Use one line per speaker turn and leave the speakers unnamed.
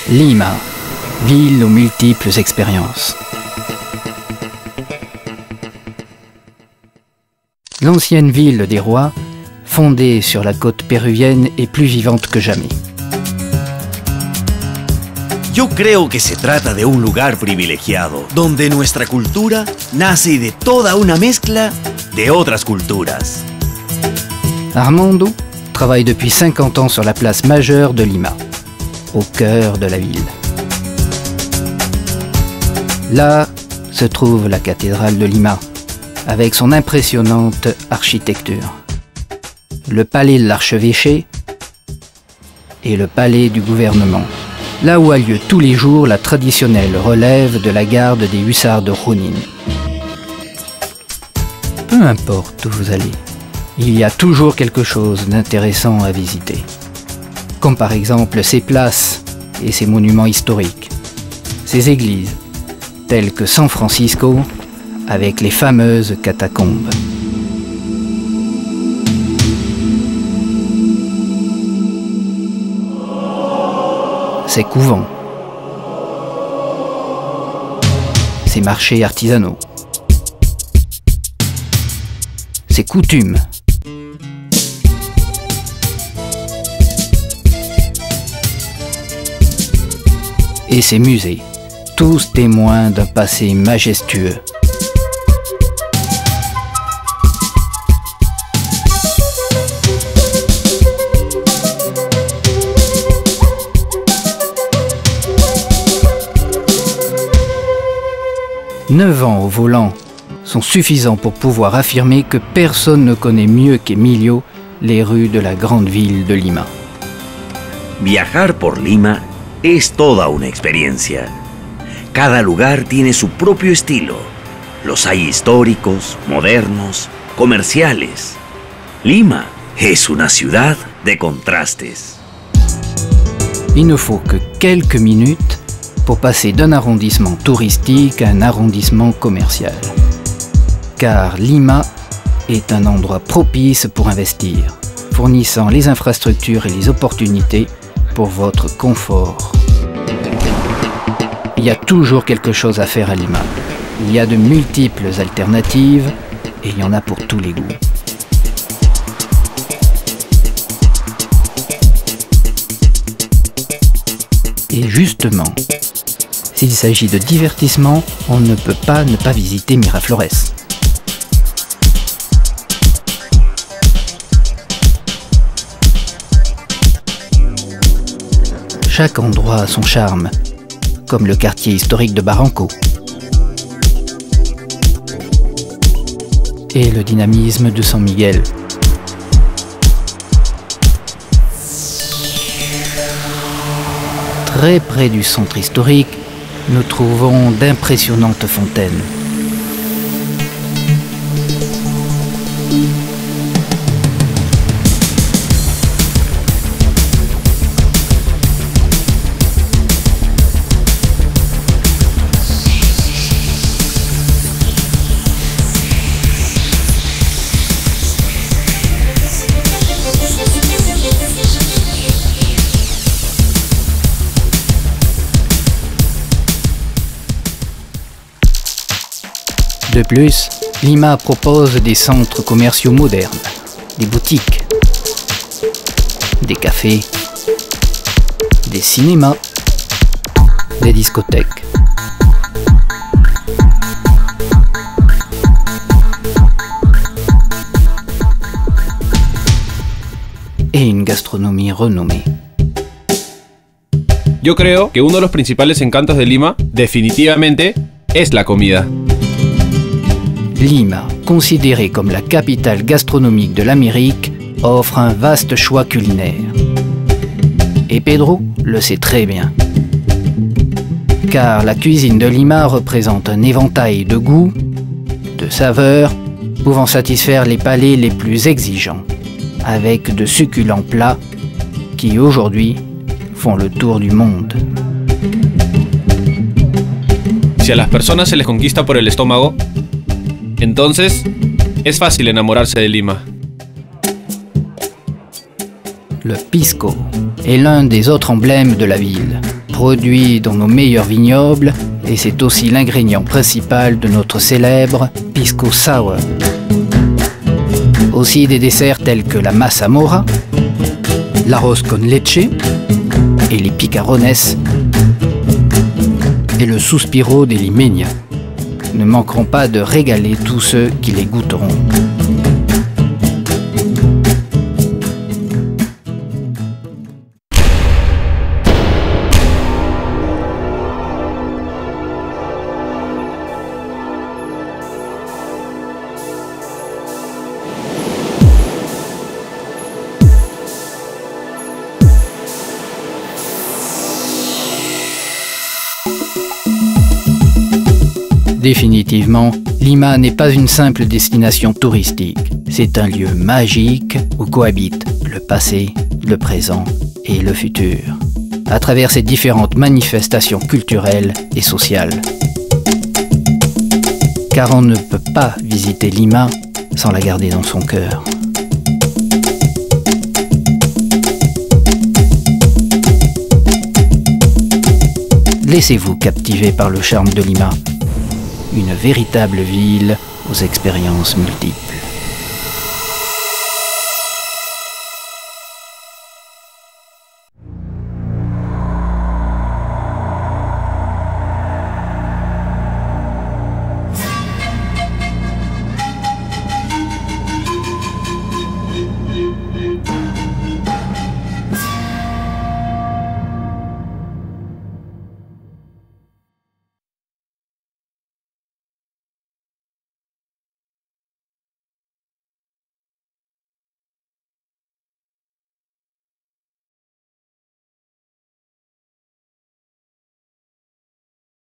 Lima, ville aux multiples expériences. L'ancienne ville des rois, fondée sur la côte péruvienne, est plus vivante que jamais.
Yo creo que se trata de un lugar privilegiado, donde nuestra cultura nace de toda una mezcla de otras culturas.
Armando travaille depuis 50 ans sur la place majeure de Lima, au cœur de la ville. Là se trouve la cathédrale de Lima, avec son impressionnante architecture. Le palais de l'archevêché et le palais du gouvernement, là où a lieu tous les jours la traditionnelle relève de la garde des hussards de Junín. Peu importe où vous allez, il y a toujours quelque chose d'intéressant à visiter. Comme par exemple ces places et ces monuments historiques, ces églises, telles que San Francisco, avec les fameuses catacombes. Ces couvents, ces marchés artisanaux, ces coutumes, et ces musées, tous témoins d'un passé majestueux. Neuf ans au volant sont suffisants pour pouvoir affirmer que personne ne connaît mieux qu'Emilio les rues de la grande ville de Lima.
Viajar por Lima es toda una experiencia. Cada lugar tiene su propio estilo. Los hay históricos, modernos, comerciales. Lima es una ciudad de contrastes.
Il ne faut que quelques minutes pour passer d'un arrondissement touristique à un arrondissement commercial. Car Lima est un endroit propice pour investir, fournissant les infrastructures et les opportunités pour votre confort. Il y a toujours quelque chose à faire à Lima. Il y a de multiples alternatives et il y en a pour tous les goûts. Et justement, s'il s'agit de divertissement, on ne peut pas ne pas visiter Miraflores. Chaque endroit a son charme, comme le quartier historique de Barranco. Et le dynamisme de San Miguel. Très près du centre historique, nous trouvons d'impressionnantes fontaines. De plus, Lima propose des centres commerciaux modernes, des boutiques, des cafés, des cinémas, des discothèques. Et une gastronomie renommée.
Yo creo que uno de los principales encantos de Lima, definitivamente, es la comida.
Lima, considérée comme la capitale gastronomique de l'Amérique, offre un vaste choix culinaire. Et Pedro le sait très bien. Car la cuisine de Lima représente un éventail de goûts, de saveurs, pouvant satisfaire les palais les plus exigeants, avec de succulents plats qui, aujourd'hui, font le tour du monde.
Si a las personas se les conquista por el estómago, entonces es fácil enamorarse de Lima.
Le pisco est l'un des autres emblèmes de la ville, produit dans nos meilleurs vignobles et c'est aussi l'ingrédient principal de notre célèbre pisco sour. Aussi des desserts tels que la massa mora, l'arroz con leche et les picarones et le suspiro des limeña ne manqueront pas de régaler tous ceux qui les goûteront. Définitivement, Lima n'est pas une simple destination touristique. C'est un lieu magique où cohabitent le passé, le présent et le futur, à travers ses différentes manifestations culturelles et sociales. Car on ne peut pas visiter Lima sans la garder dans son cœur. Laissez-vous captiver par le charme de Lima. Une véritable ville aux expériences multiples.